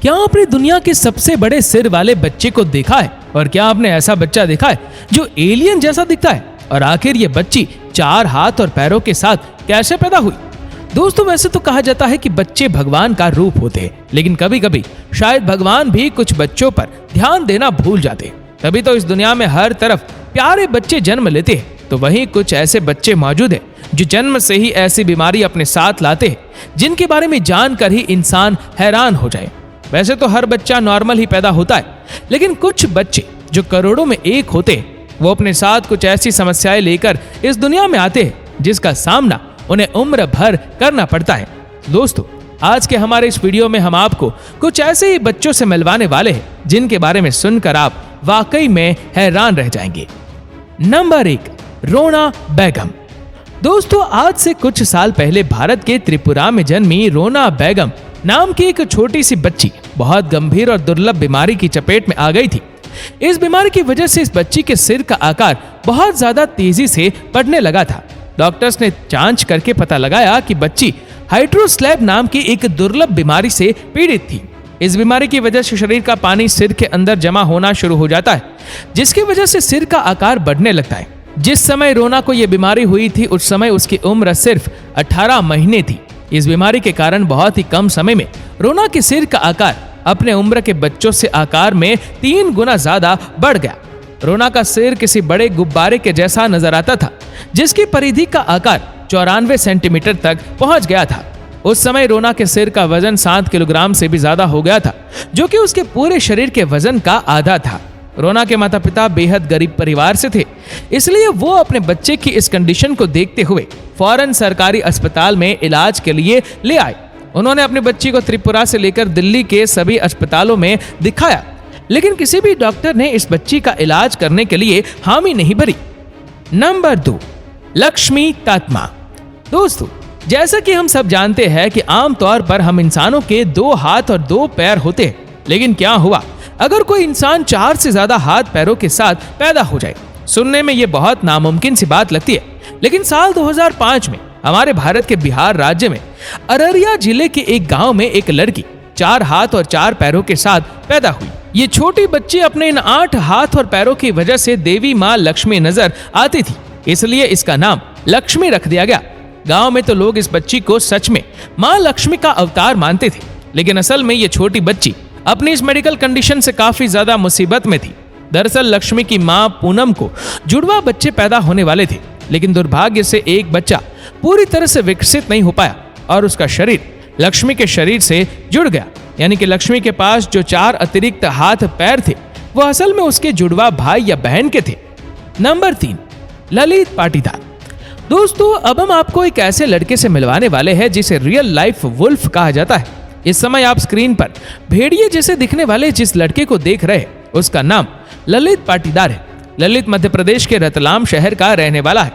क्या आपने दुनिया के सबसे बड़े सिर वाले बच्चे को देखा है? और क्या आपने ऐसा बच्चा देखा है जो एलियन जैसा दिखता है? और आखिर ये बच्ची 4 हाथ और पैरों के साथ कैसे पैदा हुई? दोस्तों, वैसे तो कहा जाता है कि बच्चे भगवान का रूप होते हैं, लेकिन कभी कभी शायद भगवान भी कुछ बच्चों पर ध्यान देना भूल जाते हैं। तभी तो इस दुनिया में हर तरफ प्यारे बच्चे जन्म लेते हैं, तो वहीं कुछ ऐसे बच्चे मौजूद हैं जो जन्म से ही ऐसी बीमारी अपने साथ लाते हैं जिनके बारे में जानकर ही इंसान हैरान हो जाए। वैसे तो हर बच्चा नॉर्मल ही पैदा होता है, लेकिन कुछ बच्चे जो करोड़ों में एक होते हैं, वो अपने साथ कुछ ऐसी समस्याएं लेकर इस दुनिया में आते हैं जिसका सामना उन्हें उम्र भर करना पड़ता है। दोस्तों, आज के हमारे इस वीडियो में हम आपको कुछ ऐसे ही बच्चों से मिलवाने वाले हैं जिनके बारे में सुनकर आप वाकई में हैरान रह जाएंगे। नंबर 1, रोना बेगम। दोस्तों, आज से कुछ साल पहले भारत के त्रिपुरा में जन्मी रोना बेगम नाम की एक छोटी सी बच्ची बहुत गंभीर और दुर्लभ बीमारी की चपेट में आ गई थी। इस बीमारी की वजह से इस बच्ची के सिर का आकार बहुत ज्यादा तेजी से बढ़ने लगा था। डॉक्टर्स ने जांच करके पता लगाया कि बच्ची हाइड्रोस्लैब नाम की एक दुर्लभ बीमारी से पीड़ित थी। इस बीमारी की वजह से शरीर का पानी सिर के अंदर जमा होना शुरू हो जाता है, जिसकी वजह से सिर का आकार बढ़ने लगता है। जिस समय रोना को यह बीमारी हुई थी, उस समय उसकी उम्र सिर्फ 18 महीने थी। इस बीमारी के कारण बहुत ही कम समय में रोना के सिर का आकार अपने उम्र के बच्चों से आकार में 3 गुना ज्यादा बढ़ गया। रोना का सिर किसी बड़े गुब्बारे के जैसा नजर आता था, जिसकी परिधि का आकार 94 सेंटीमीटर तक पहुंच गया था। उस समय रोना के सिर का वजन 7 किलोग्राम से भी ज्यादा हो गया था, जो कि उसके पूरे शरीर के वजन का आधा था। रोना के माता पिता बेहद गरीब परिवार से थे, इसलिए वो अपने बच्चे की इस कंडीशन को देखते हुए फौरन सरकारी अस्पताल में इलाज के लिए ले आए। उन्होंने अपनी बच्ची को त्रिपुरा से लेकर दिल्ली के सभी अस्पतालों में दिखाया, लेकिन किसी भी डॉक्टर ने इस बच्ची का इलाज करने के लिए हामी नहीं भरी। नंबर 2, लक्ष्मी तत्मा। दोस्तों, जैसा कि हम सब जानते हैं कि आमतौर पर हम इंसानों के 2 हाथ और 2 पैर होते हैं, लेकिन क्या हुआ अगर कोई इंसान 4 से ज्यादा हाथ पैरों के साथ पैदा हो जाए? सुनने में ये बहुत नामुमकिन सी बात लगती है, लेकिन साल 2005 में हमारे भारत के बिहार राज्य में अररिया जिले के एक गांव में एक लड़की 4 हाथ और 4 पैरों के साथ पैदा हुई। ये छोटी बच्ची अपने इन 8 हाथ और पैरों की वजह से देवी माँ लक्ष्मी नजर आती थी, इसलिए इसका नाम लक्ष्मी रख दिया गया। गांव में तो लोग इस बच्ची को सच में माँ लक्ष्मी का अवतार मानते थे, लेकिन असल में ये छोटी बच्ची अपनी इस मेडिकल कंडीशन से काफी ज्यादा मुसीबत में थी। दरअसल लक्ष्मी की माँ पूनम को जुड़वा बच्चे पैदा होने वाले थे, लेकिन दुर्भाग्य से एक बच्चा पूरी तरह से विकसित नहीं हो पाया और उसका शरीर लक्ष्मी के शरीर से जुड़ गया। यानी कि लक्ष्मी के पास जो 4 अतिरिक्त हाथ पैर थे, वो असल में उसके जुड़वा भाई या बहन के थे। नंबर 3, ललित पाटीदार। दोस्तों, अब हम आपको एक ऐसे लड़के से मिलवाने वाले हैं जिसे रियल लाइफ वुल्फ कहा जाता है। इस समय आप स्क्रीन पर भेड़िए जैसे दिखने वाले जिस लड़के को देख रहे हैं, उसका नाम ललित पाटीदार है। ललित मध्य प्रदेश के रतलाम शहर का रहने वाला है।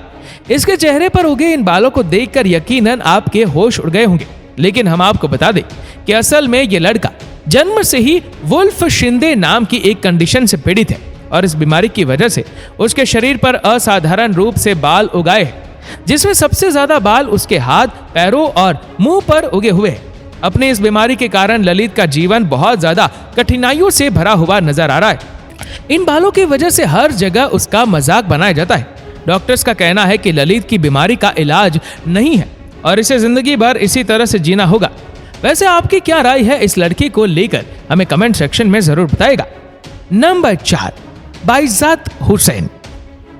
इसके चेहरे पर उगे इन बालों को देखकर यकीनन आपके होश उड़ गए होंगे, लेकिन हम आपको बता दें कि असल में ये लड़का जन्म से ही वुल्फ शिंदे नाम की एक कंडीशन से पीड़ित है और इस बीमारी की वजह से उसके शरीर पर असाधारण रूप से बाल उगाए हैं, जिसमें सबसे ज्यादा बाल उसके हाथ, पैरों और मुंह पर उगे हुए हैं। अपनी इस बीमारी के कारण ललित का जीवन बहुत ज्यादा कठिनाइयों से भरा हुआ नजर आ रहा है। इन बालों की वजह से हर जगह उसका मजाक बनाया जाता है। डॉक्टर्स का कहना है कि ललित की बीमारी का इलाज नहीं है और इसे जिंदगी भर इसी तरह से जीना होगा। वैसे आपकी क्या राय है इस लड़की को लेकर, हमें कमेंट सेक्शन में जरूर बताएगा। नंबर 4, बाइज्जत हुसैन।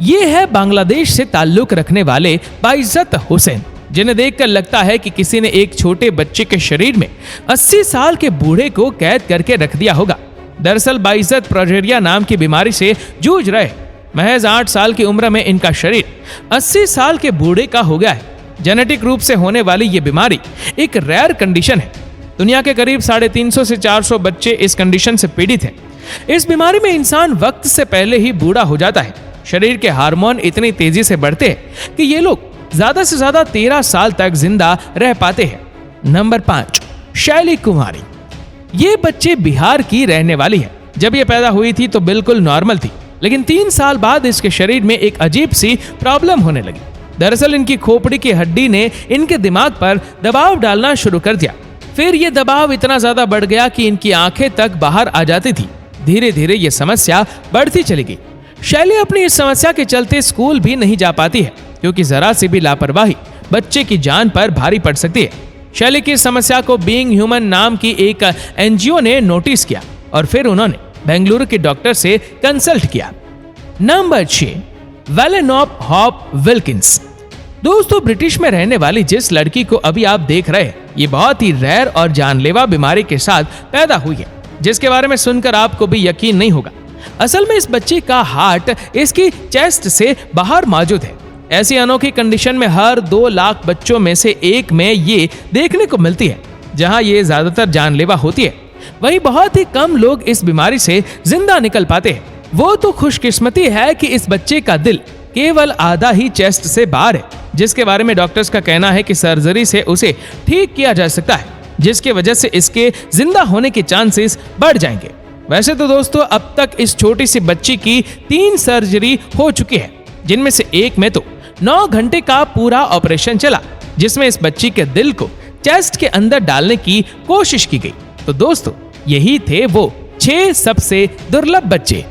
ये है बांग्लादेश से ताल्लुक रखने वाले बाइज्जत हुसैन, जिन्हें देखकर लगता है कि किसी ने एक छोटे बच्चे के शरीर में 80 साल के बूढ़े को कैद करके रख दिया होगा। दरअसल बाइज्जत प्रोजेरिया नाम की बीमारी से जूझ रहे। महज 8 साल की उम्र में इनका शरीर 80 साल के बूढ़े का हो गया है। जेनेटिक रूप से होने वाली ये बीमारी एक रेयर कंडीशन है। दुनिया के करीब 350 से 400 बच्चे इस कंडीशन से पीड़ित हैं। इस बीमारी में इंसान वक्त से पहले ही बूढ़ा हो जाता है। शरीर के हार्मोन इतनी तेजी से बढ़ते हैं कि ये लोग ज्यादा से ज्यादा 13 साल तक जिंदा रह पाते हैं। नंबर 5, शैली कुमारी। ये बच्चे बिहार की रहने वाली है। जब ये पैदा हुई थी तो बिल्कुल नॉर्मल थी, लेकिन 3 साल बाद इसके शरीर में एक अजीब सी प्रॉब्लम होने लगी। दरअसल इनकी खोपड़ी की हड्डी ने इनके दिमाग पर दबाव डालना शुरू कर दिया। फिर ये दबाव इतना ज्यादा बढ़ गया कि इनकी आंखें तक बाहर आ जाती थी। धीरे धीरे ये समस्या बढ़ती चली गई। शैली अपनी इस समस्या के चलते स्कूल भी नहीं जा पाती है, क्योंकि जरा सी भी लापरवाही बच्चे की जान पर भारी पड़ सकती है। शैली की इस समस्या को बीइंग ह्यूमन नाम की एक एनजीओ ने नोटिस किया और फिर उन्होंने बेंगलुरु के डॉक्टर से कंसल्ट किया। नंबर 6, वेलेनॉप हॉप विल्किंस। दोस्तों, ब्रिटिश में रहने वाली जिस लड़की को अभी आप देख रहे हैं, ये बहुत ही रेयर और जानलेवा बीमारी के साथ पैदा हुई है, जिसके बारे में सुनकर आपको भी यकीन नहीं होगा। असल में इस बच्ची का हार्ट इसकी चेस्ट से बाहर मौजूद है। ऐसी अनोखी कंडीशन में हर 2 लाख बच्चों में से एक में ये देखने को मिलती है, जहां ये ज्यादातर जानलेवा होती है। वहीं बहुत ही कम लोग इस बीमारी से जिंदा निकल पाते हैं। वो तो खुशकिस्मती है कि इस बच्चे का दिल केवल आधा ही चेस्ट से बाहर है, जिसके बारे में डॉक्टर्स का कहना है कि सर्जरी से उसे ठीक किया जा सकता है, जिसकी वजह से इसके जिंदा होने के चांसेस बढ़ जाएंगे। वैसे तो दोस्तों, अब तक इस छोटी सी बच्ची की 3 सर्जरी हो चुकी है, जिनमें से एक में तो 9 घंटे का पूरा ऑपरेशन चला, जिसमें इस बच्ची के दिल को चेस्ट के अंदर डालने की कोशिश की गई। तो दोस्तों, यही थे वो 6 सबसे दुर्लभ बच्चे